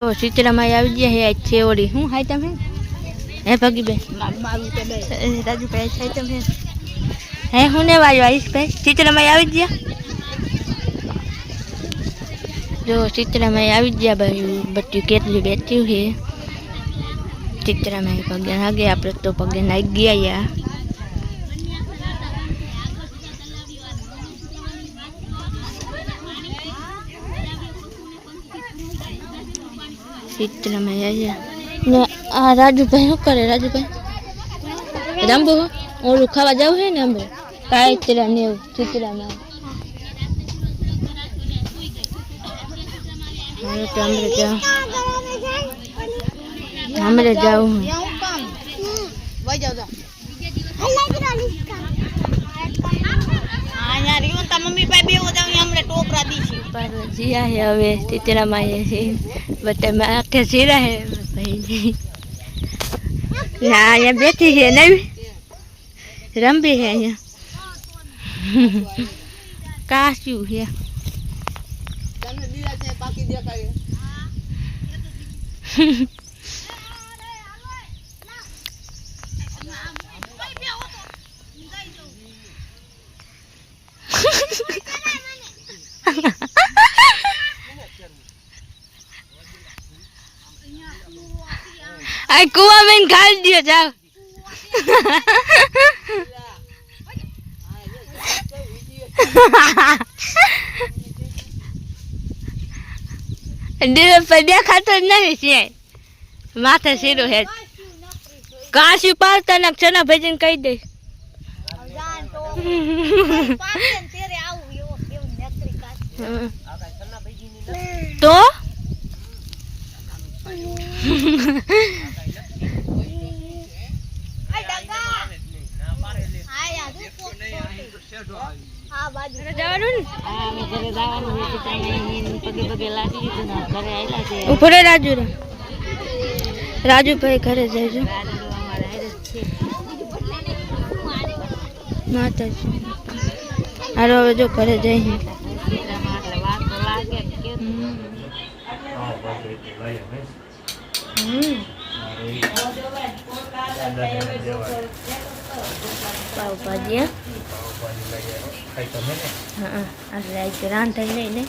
તો ચિત્રામાં આવી ગયા હે આજ છેવડી હું હાય તમે હે ભાગી બે રાજુભાઈ હાય તમે હે હું ને વાયો આવીશ ભાઈ ચિત્રામાં આવી ગયા જો ચિત્રામાં આવી ગયા ભાઈ બચ્ચું કેટલી બેઠ્યું છે ચિત્રામાં પગે આગે આપણે તો પગે નાઈ ગયા યા चित्र में ने आ राजू भाई શું કરે राजू भाई रंबो और खावा जाव है ने हमरे काय तेरा ने चित्रा में हां तो हमरे जाओ वही जाओ हां यार यो ता मम्मी पाई बेहो जाव हमरे टोकरा दीशी पर जिया है હવે चित्रा में है बता मैं आखे सीरा है भाई ना ये बैठी है नहीं रंबी है यहाँ काशू है आई कुआं में घाल दिया जाओ दिल पर देखा तो नहीं से माथे सीरो है काशी पालता ना चना भजन कही दे तो ऊपर राजू राजू भाई घरे जाए माता हारो हवे जो घरे जाए पाव भाजी हाँ अरे रांधा नहीं नहीं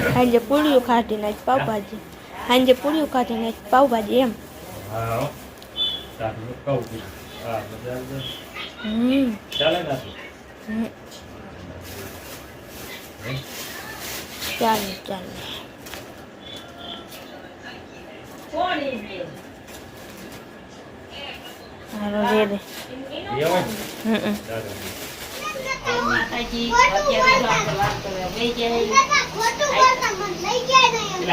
हांजे पूड़ियों खाती नहीं पाव भाजी हांजे पूड़ियों खाती नहीं पाव भाजी एम चले हारो दे दे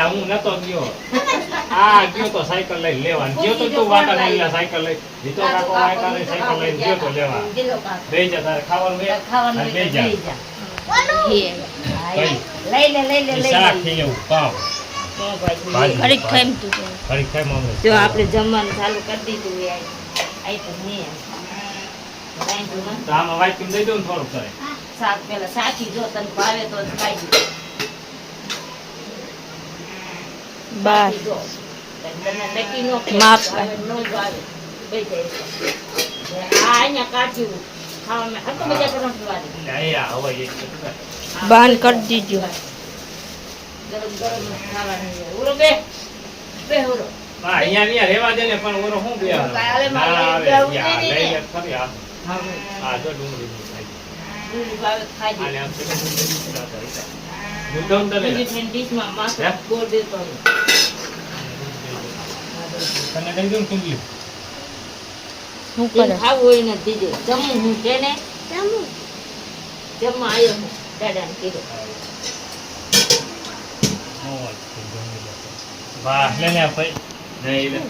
હું નતો ગયો આ ગયો તો સાયકલ લઈ લેવા ગયો તો તું વાટા લઈ લે સાયકલ લઈ દીતો કાકો વાટા લઈ સાયકલ લઈ ગયો તો લેવા બેઈ જા તારે ખાવાનું બેઈ જા લઈ લે શાક થઈ ગયું પાવ અરે ખાઈમ તું ફરી ખાઈ મમ્મી જો આપણે જમવાનું ચાલુ કરી દીધું એ આઈ તો નહીં તો આમાં વાઈકમ દઈ દઉં ને થોડુંક કરે શાક પેલા સાચી જો તને ભાવે તો ખાઈ દી બસ માફ બંધ કરી દીજો અહીંયા રેવા દે ને પણ ઓરો શું બે હા જો ડુંગળી ખાઈ દૂધ તો લે ઠંડીમાં માસ ગોળ દેતો તને દઈ દઉં કુંડલી હું કરે ખાવું હોય ને દીજે જમું હું કેને જમવા આવ્યો હું દાદાને કીધું વાહ લે લે ભાઈ નહીં લે